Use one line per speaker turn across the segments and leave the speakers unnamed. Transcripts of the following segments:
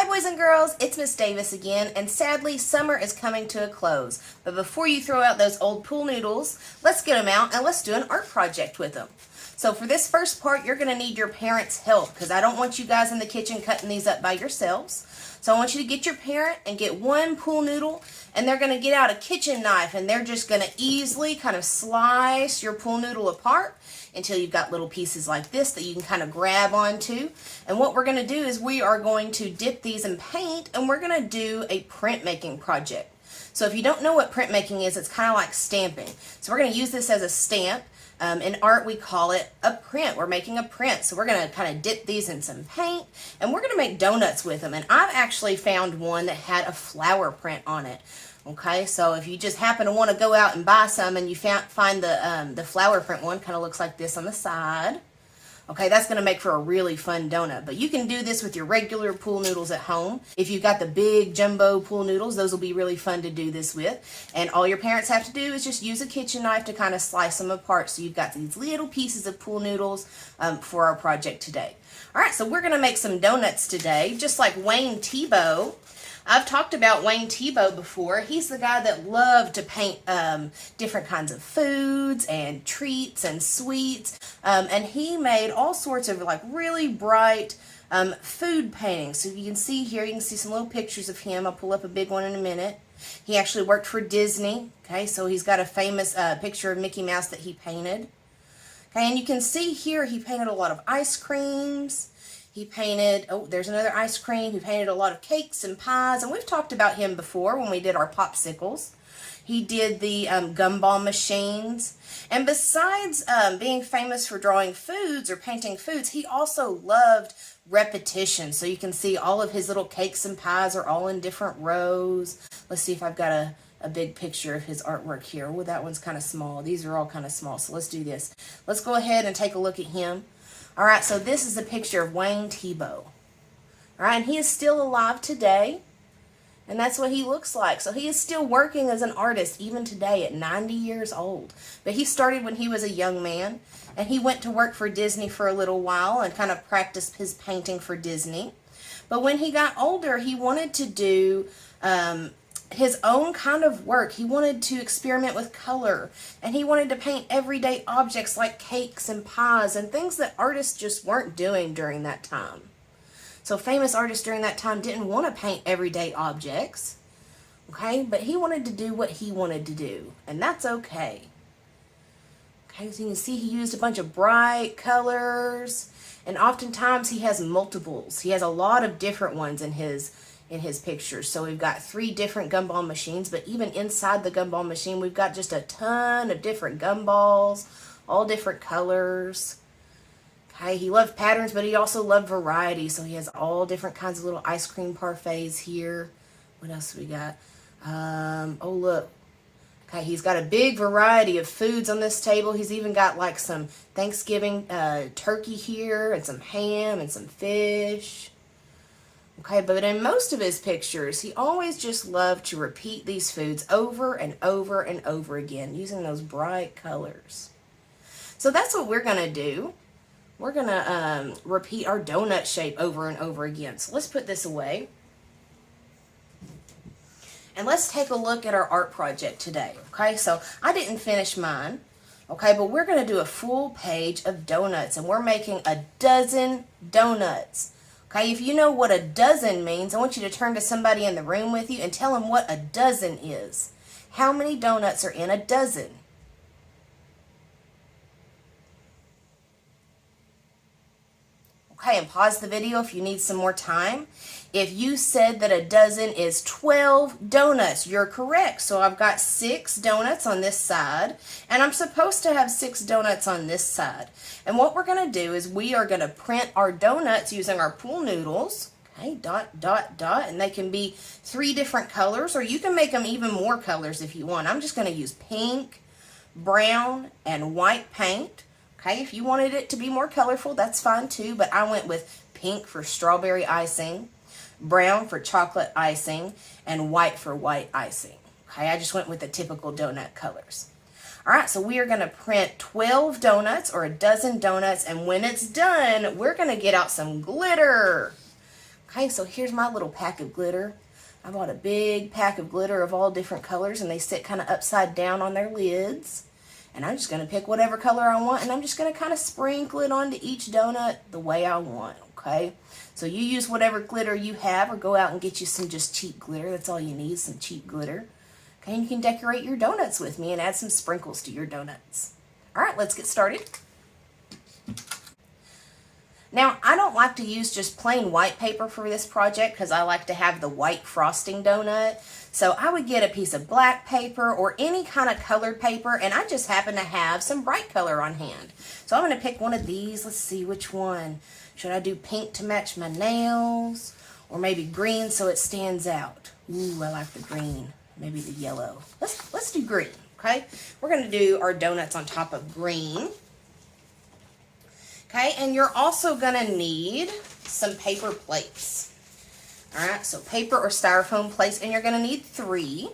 Hi boys and girls, it's Miss Davis again, and sadly summer is coming to a close. But before you throw out those old pool noodles, let's get them out and let's do an art project with them. So for this first part, you're going to need your parents' help because I don't want you guys in the kitchen cutting these up by yourselves. So I want you to get your parent and get one pool noodle, and they're going to get out a kitchen knife and they're just going to easily kind of slice your pool noodle apart until you've got little pieces like this that you can kind of grab onto. And what we're going to do is we are going to dip these in paint and we're going to do a printmaking project. So if you don't know what printmaking is, it's kind of like stamping. So we're going to use this as a stamp. In art, we call it a print. We're making a print. So we're going to kind of dip these in some paint and we're going to make donuts with them. And I've actually found one that had a flower print on it. Okay, so if you just happen to want to go out and buy some and you find the flower print one, kind of looks like this on the side. Okay, that's going to make for a really fun donut. But you can do this with your regular pool noodles at home. If you've got the big jumbo pool noodles, those will be really fun to do this with. And all your parents have to do is just use a kitchen knife to kind of slice them apart. So you've got these little pieces of pool noodles for our project today. All right, so we're going to make some donuts today, just like Wayne Thiebaud. I've talked about Wayne Thiebaud before. He's the guy that loved to paint different kinds of foods and treats and sweets. And he made all sorts of like really bright food paintings. So you can see here, you can see some little pictures of him. I'll pull up a big one in a minute. He actually worked for Disney. Okay, so he's got a famous picture of Mickey Mouse that he painted. Okay, and you can see here he painted a lot of ice creams. He painted, oh, there's another ice cream. He painted a lot of cakes and pies, and we've talked about him before when we did our popsicles. He did the gumball machines, and besides being famous for drawing foods or painting foods, he also loved repetition. So you can see all of his little cakes and pies are all in different rows. Let's see if I've got a big picture of his artwork here. Oh, that one's kind of small. These are all kind of small, so let's do this. Let's go ahead and take a look at him. All right, so this is a picture of Wayne Thiebaud. All right, and he is still alive today, and that's what he looks like. So he is still working as an artist even today at 90 years old. But he started when he was a young man, and he went to work for Disney for a little while and kind of practiced his painting for Disney. But when he got older, he wanted to do his own kind of work. He wanted to experiment with color, and he wanted to paint everyday objects like cakes and pies and things that artists just weren't doing during that time. So famous artists during that time didn't want to paint everyday objects, okay, but he wanted to do what he wanted to do, and that's okay. Okay, so you can see he used a bunch of bright colors, and oftentimes he has multiples. He has a lot of different ones in his pictures. So we've got 3 different gumball machines, but even inside the gumball machine, we've got just a ton of different gumballs, all different colors. Okay, he loved patterns, but he also loved variety. So he has all different kinds of little ice cream parfaits here. What else do we got? Oh, look. Okay, he's got a big variety of foods on this table. He's even got like some Thanksgiving turkey here and some ham and some fish. Okay, but in most of his pictures, he always just loved to repeat these foods over and over and over again using those bright colors. So that's what we're going to do. We're going to repeat our donut shape over and over again. So let's put this away. And let's take a look at our art project today. Okay, so I didn't finish mine. Okay, but we're going to do a full page of donuts, and we're making a dozen donuts. Okay, if you know what a dozen means, I want you to turn to somebody in the room with you and tell them what a dozen is. How many donuts are in a dozen? Okay, and pause the video if you need some more time. If you said that a dozen is 12 donuts, you're correct. So I've got 6 donuts on this side, and I'm supposed to have 6 donuts on this side. And what we're going to do is we are going to print our donuts using our pool noodles. Okay, dot, dot, dot, and they can be 3 different colors, or you can make them even more colors if you want. I'm just going to use pink, brown, and white paint. Okay, if you wanted it to be more colorful, that's fine too, but I went with pink for strawberry icing, brown for chocolate icing, and white for white icing. Okay, I just went with the typical donut colors. All right, so we are going to print 12 donuts or a dozen donuts, and when it's done, we're going to get out some glitter. Okay, so here's my little pack of glitter. I bought a big pack of glitter of all different colors, and they sit kind of upside down on their lids. And I'm just going to pick whatever color I want, and I'm just going to kind of sprinkle it onto each donut the way I want, okay? So you use whatever glitter you have, or go out and get you some just cheap glitter. That's all you need, some cheap glitter. Okay, and you can decorate your donuts with me and add some sprinkles to your donuts. All right, let's get started. Now, I don't like to use just plain white paper for this project because I like to have the white frosting donut. So I would get a piece of black paper or any kind of colored paper, and I just happen to have some bright color on hand. So I'm going to pick one of these. Let's see which one. Should I do pink to match my nails, or maybe green so it stands out? Ooh, I like the green. Maybe the yellow. Let's do green, okay? We're going to do our donuts on top of green. Okay, and you're also going to need some paper plates. All right, so paper or styrofoam plates, and you're going to need 3.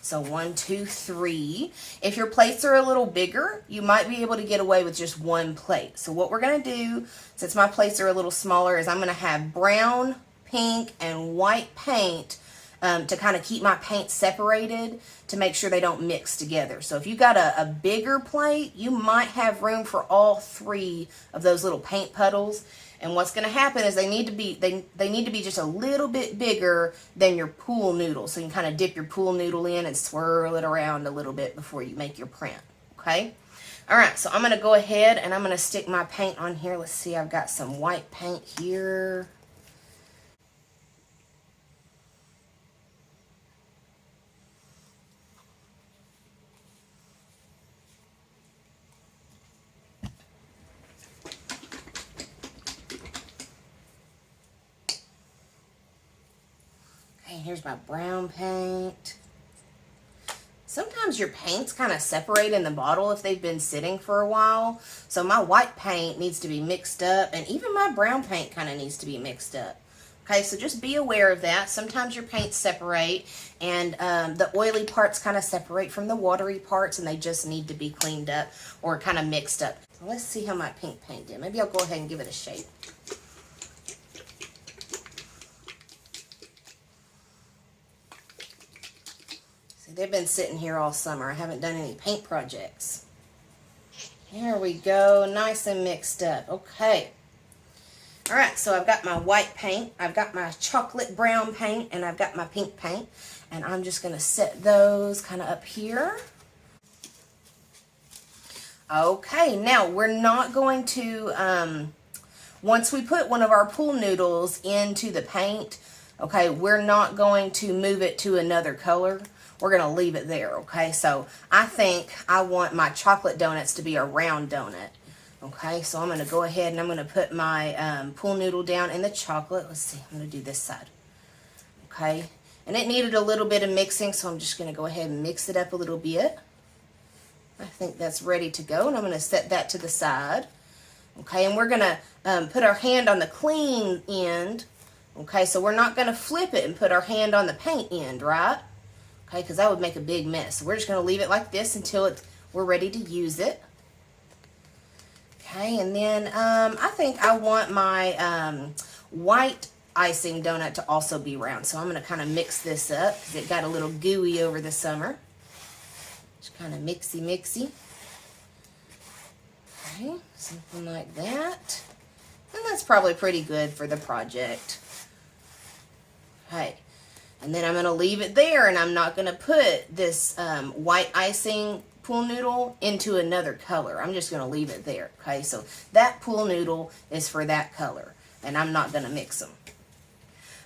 So 1, 2, 3. If your plates are a little bigger, you might be able to get away with just 1 plate. So what we're going to do, since my plates are a little smaller, is I'm going to have brown, pink, and white paint to kind of keep my paint separated to make sure they don't mix together. So if you got a bigger plate, you might have room for all 3 of those little paint puddles. And what's going to happen is they need to be just a little bit bigger than your pool noodle. So you can kind of dip your pool noodle in and swirl it around a little bit before you make your print. Okay? All right, so I'm going to go ahead and I'm going to stick my paint on here. Let's see, I've got some white paint here. Here's my brown paint. Sometimes your paints kind of separate in the bottle if they've been sitting for a while. So my white paint needs to be mixed up, and even my brown paint kind of needs to be mixed up. Okay, so just be aware of that. Sometimes your paints separate, and the oily parts kind of separate from the watery parts, and they just need to be cleaned up or kind of mixed up. So let's see how my pink paint did. Maybe I'll go ahead and give it a shake. They've been sitting here all summer. I haven't done any paint projects. Here we go. Nice and mixed up. Okay. All right, so I've got my white paint, I've got my chocolate brown paint, and I've got my pink paint. And I'm just going to set those kind of up here. Okay, now we're not going to, once we put one of our pool noodles into the paint, okay, we're not going to move it to another color. We're going to leave it there, okay? So I think I want my chocolate donuts to be a round donut, okay? So I'm going to go ahead and I'm going to put my pool noodle down in the chocolate. Let's see, I'm going to do this side, okay? And it needed a little bit of mixing, so I'm just going to go ahead and mix it up a little bit. I think that's ready to go, and I'm going to set that to the side, okay? And we're going to put our hand on the clean end, okay? So we're not going to flip it and put our hand on the paint end, right? Okay, because that would make a big mess. So we're just going to leave it like this until we're ready to use it. Okay, and then I think I want my white icing donut to also be round. So I'm going to kind of mix this up because it got a little gooey over the summer. Just kind of mixy. Okay, something like that. And that's probably pretty good for the project. Okay. And then I'm going to leave it there, and I'm not going to put this white icing pool noodle into another color. I'm just going to leave it there, okay? So that pool noodle is for that color, and I'm not going to mix them.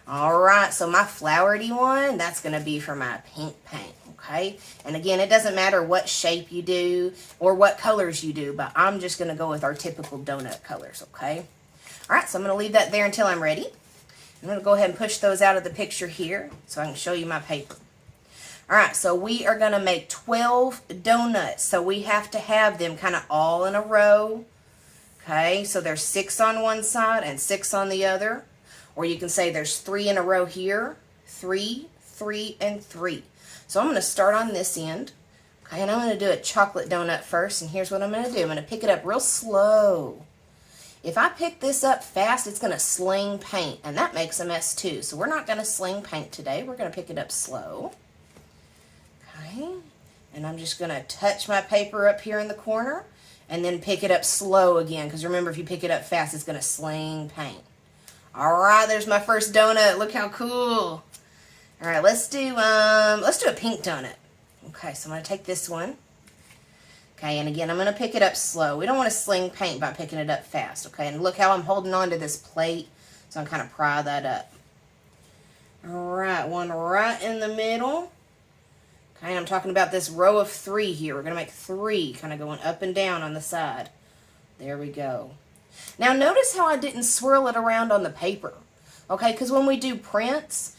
All right, so my flowery one, that's going to be for my pink paint, okay? And again, it doesn't matter what shape you do or what colors you do, but I'm just going to go with our typical donut colors, okay? All right, so I'm going to leave that there until I'm ready. I'm going to go ahead and push those out of the picture here so I can show you my paper. All right, so we are going to make 12 donuts. So we have to have them kind of all in a row. Okay, so there's 6 on one side and 6 on the other. Or you can say there's 3 in a row here, 3, 3, and 3. So I'm going to start on this end. Okay, and I'm going to do a chocolate donut first. And here's what I'm going to do. I'm going to pick it up real slow. If I pick this up fast, it's going to sling paint, and that makes a mess too. So we're not going to sling paint today. We're going to pick it up slow. Okay, and I'm just going to touch my paper up here in the corner and then pick it up slow again, because remember, if you pick it up fast, it's going to sling paint. All right, there's my first donut. Look how cool. All right, let's do a pink donut. Okay, so I'm going to take this one. Okay, and again, I'm going to pick it up slow. We don't want to sling paint by picking it up fast, okay? And look how I'm holding on to this plate, so I'm kind of pry that up. All right, one right in the middle. Okay, and I'm talking about this row of 3 here. We're going to make 3, kind of going up and down on the side. There we go. Now, notice how I didn't swirl it around on the paper, okay? Because when we do prints,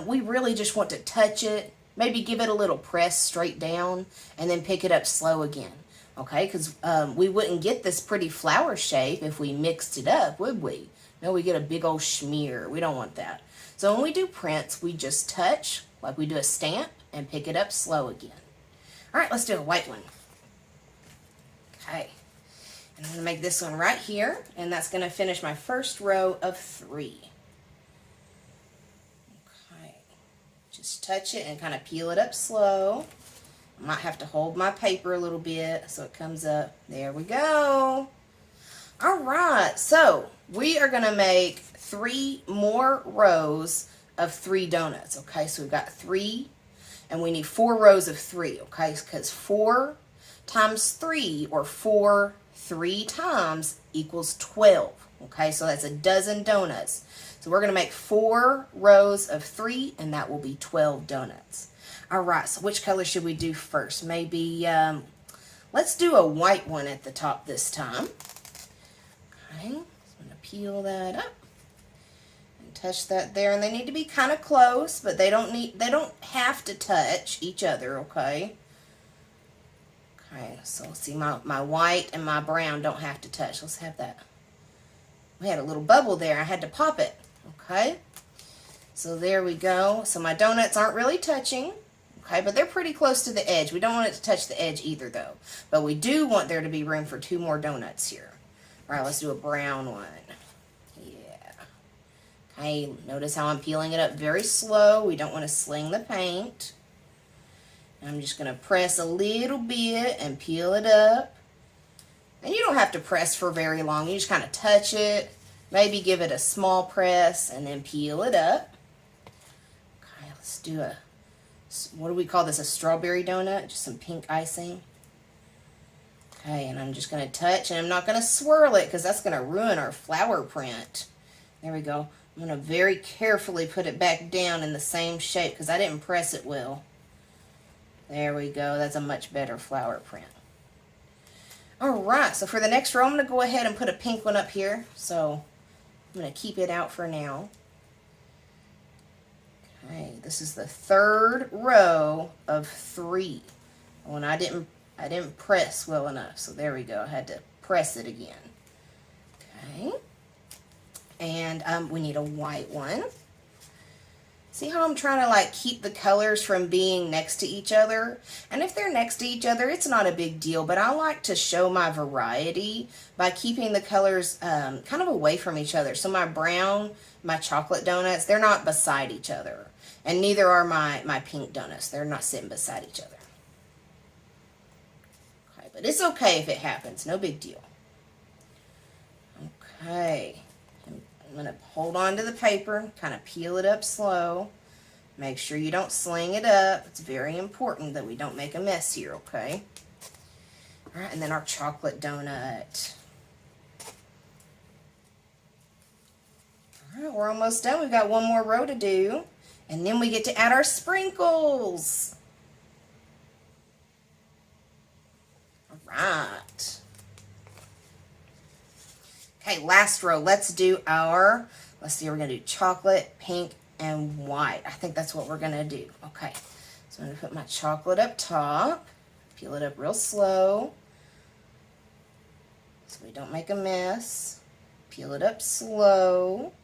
we really just want to touch it, maybe give it a little press straight down, and then pick it up slow again. Okay, because we wouldn't get this pretty flower shape if we mixed it up, would we? No, we get a big old smear. We don't want that. So when we do prints, we just touch, like we do a stamp, and pick it up slow again. All right, let's do a white one. Okay, and I'm going to make this one right here, and that's going to finish my first row of 3. Okay, just touch it and kind of peel it up slow. I might have to hold my paper a little bit so it comes up. There we go. All right, so we are going to make 3 more rows of 3 donuts. Okay, so we've got 3, and we need 4 rows of 3. Okay, because 4 times 3, or 4 3 times, equals 12. Okay, so that's a dozen donuts. So we're going to make 4 rows of 3, and that will be 12 donuts. All right, so which color should we do first? Maybe, let's do a white one at the top this time. Okay, so I'm going to peel that up and touch that there. And they need to be kind of close, but they don't have to touch each other, okay? Okay, so let's see, my white and my brown don't have to touch. Let's have that. We had a little bubble there. I had to pop it, okay? So there we go. So my donuts aren't really touching. Okay, but they're pretty close to the edge. We don't want it to touch the edge either, though. But we do want there to be room for 2 more donuts here. All right, let's do a brown one. Yeah. Okay, notice how I'm peeling it up very slow. We don't want to sling the paint. I'm just going to press a little bit and peel it up. And you don't have to press for very long. You just kind of touch it. Maybe give it a small press and then peel it up. Okay, let's do what do we call this, a strawberry donut? Just some pink icing. Okay, and I'm just going to touch, and I'm not going to swirl it because that's going to ruin our flower print. There we go. I'm going to very carefully put it back down in the same shape because I didn't press it well. There we go. That's a much better flower print. All right, so for the next row, I'm going to go ahead and put a pink one up here. So I'm going to keep it out for now. Okay, this is the 3rd row of 3. When I didn't press well enough, so there we go. I had to press it again. Okay, and we need a white one. See how I'm trying to like keep the colors from being next to each other? And if they're next to each other, it's not a big deal, but I like to show my variety by keeping the colors kind of away from each other. So my brown, my chocolate donuts, they're not beside each other. And neither are my pink donuts. They're not sitting beside each other. Okay, but it's okay if it happens. No big deal. Okay. I'm going to hold on to the paper, kind of peel it up slow. Make sure you don't sling it up. It's very important that we don't make a mess here, okay? All right, and then our chocolate donut. All right, we're almost done. We've got one more row to do. And then we get to add our sprinkles. All right. Okay, last row. Let's see, we're going to do chocolate, pink, and white. I think that's what we're going to do. Okay, so I'm going to put my chocolate up top. Peel it up real slow so we don't make a mess. Peel it up slow.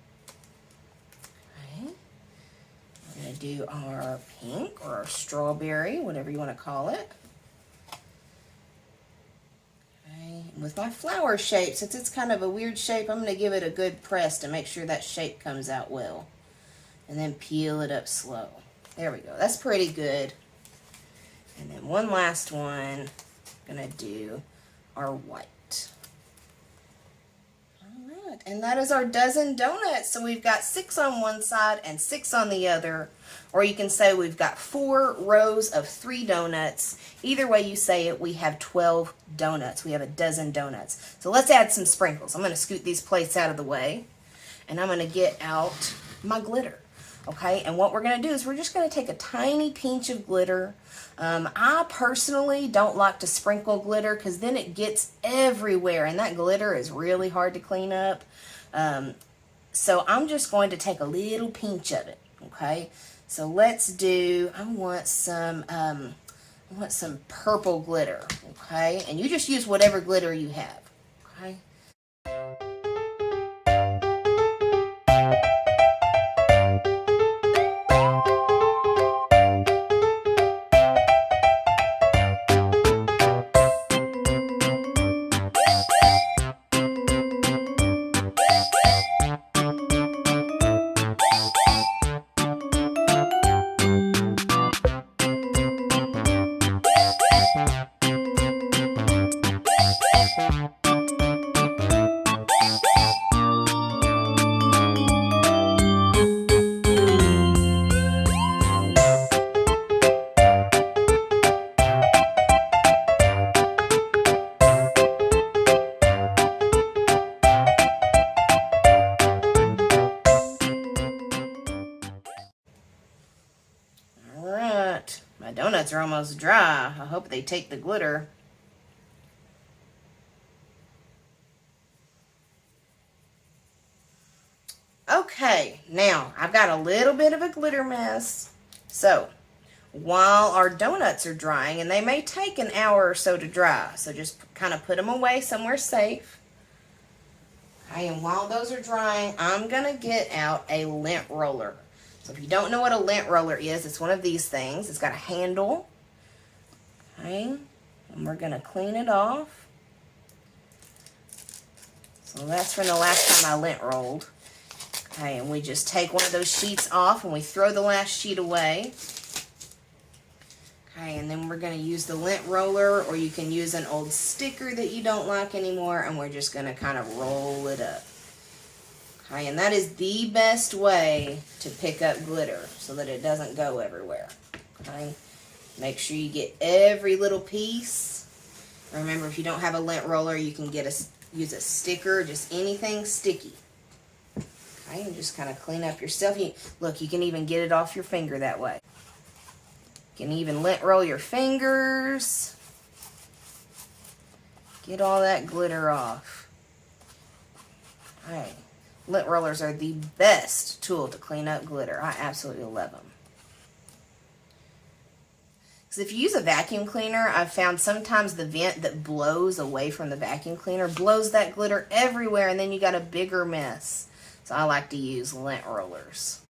We're going to do our pink or our strawberry, whatever you want to call it. Okay, With my flower shape, since it's kind of a weird shape, I'm going to give it a good press to make sure that shape comes out well. And then peel it up slow. There we go. That's pretty good. And then one last one. I'm going to do our white. All right. And that is our dozen donuts. So we've got 6 on one side and 6 on the other. Or you can say we've got 4 rows of 3 donuts. Either way you say it, we have 12 donuts. We have a dozen donuts. So let's add some sprinkles. I'm going to scoot these plates out of the way. And I'm going to get out my glitter. Okay, and what we're going to do is we're just going to take a tiny pinch of glitter. I personally don't like to sprinkle glitter because then it gets everywhere, and that glitter is really hard to clean up. So I'm just going to take a little pinch of it. Okay, so let's do. I want some purple glitter. Okay, and you just use whatever glitter you have. Okay. My donuts are almost dry. I hope they take the glitter. Okay, now I've got a little bit of a glitter mess. So, while our donuts are drying, and they may take an hour or so to dry, so just kind of put them away somewhere safe. Okay, and while those are drying, I'm going to get out a lint roller. So if you don't know what a lint roller is, it's one of these things. It's got a handle. Okay, and we're going to clean it off. So that's from the last time I lint rolled. Okay, and we just take one of those sheets off and we throw the last sheet away. Okay, and then we're going to use the lint roller, or you can use an old sticker that you don't like anymore, and we're just going to kind of roll it up. Okay, and that is the best way to pick up glitter so that it doesn't go everywhere. Okay, make sure you get every little piece. Remember, if you don't have a lint roller, you can use a sticker, just anything sticky. Okay, and just kind of clean up your stuff. Look, you can even get it off your finger that way. You can even lint roll your fingers. Get all that glitter off. All right. Lint rollers are the best tool to clean up glitter. I absolutely love them. Because if you use a vacuum cleaner, I've found sometimes the vent that blows away from the vacuum cleaner blows that glitter everywhere, and then you got a bigger mess. So I like to use lint rollers.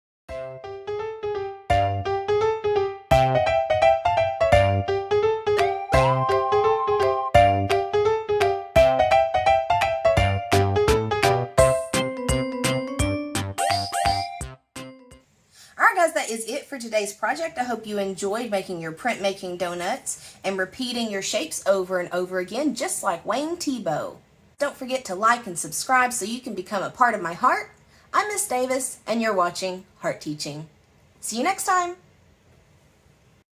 Alright guys, that is it for today's project. I hope you enjoyed making your printmaking donuts and repeating your shapes over and over again, just like Wayne Thiebaud. Don't forget to like and subscribe so you can become a part of my heart. I'm Miss Davis, and you're watching Heart Teaching. See you next time.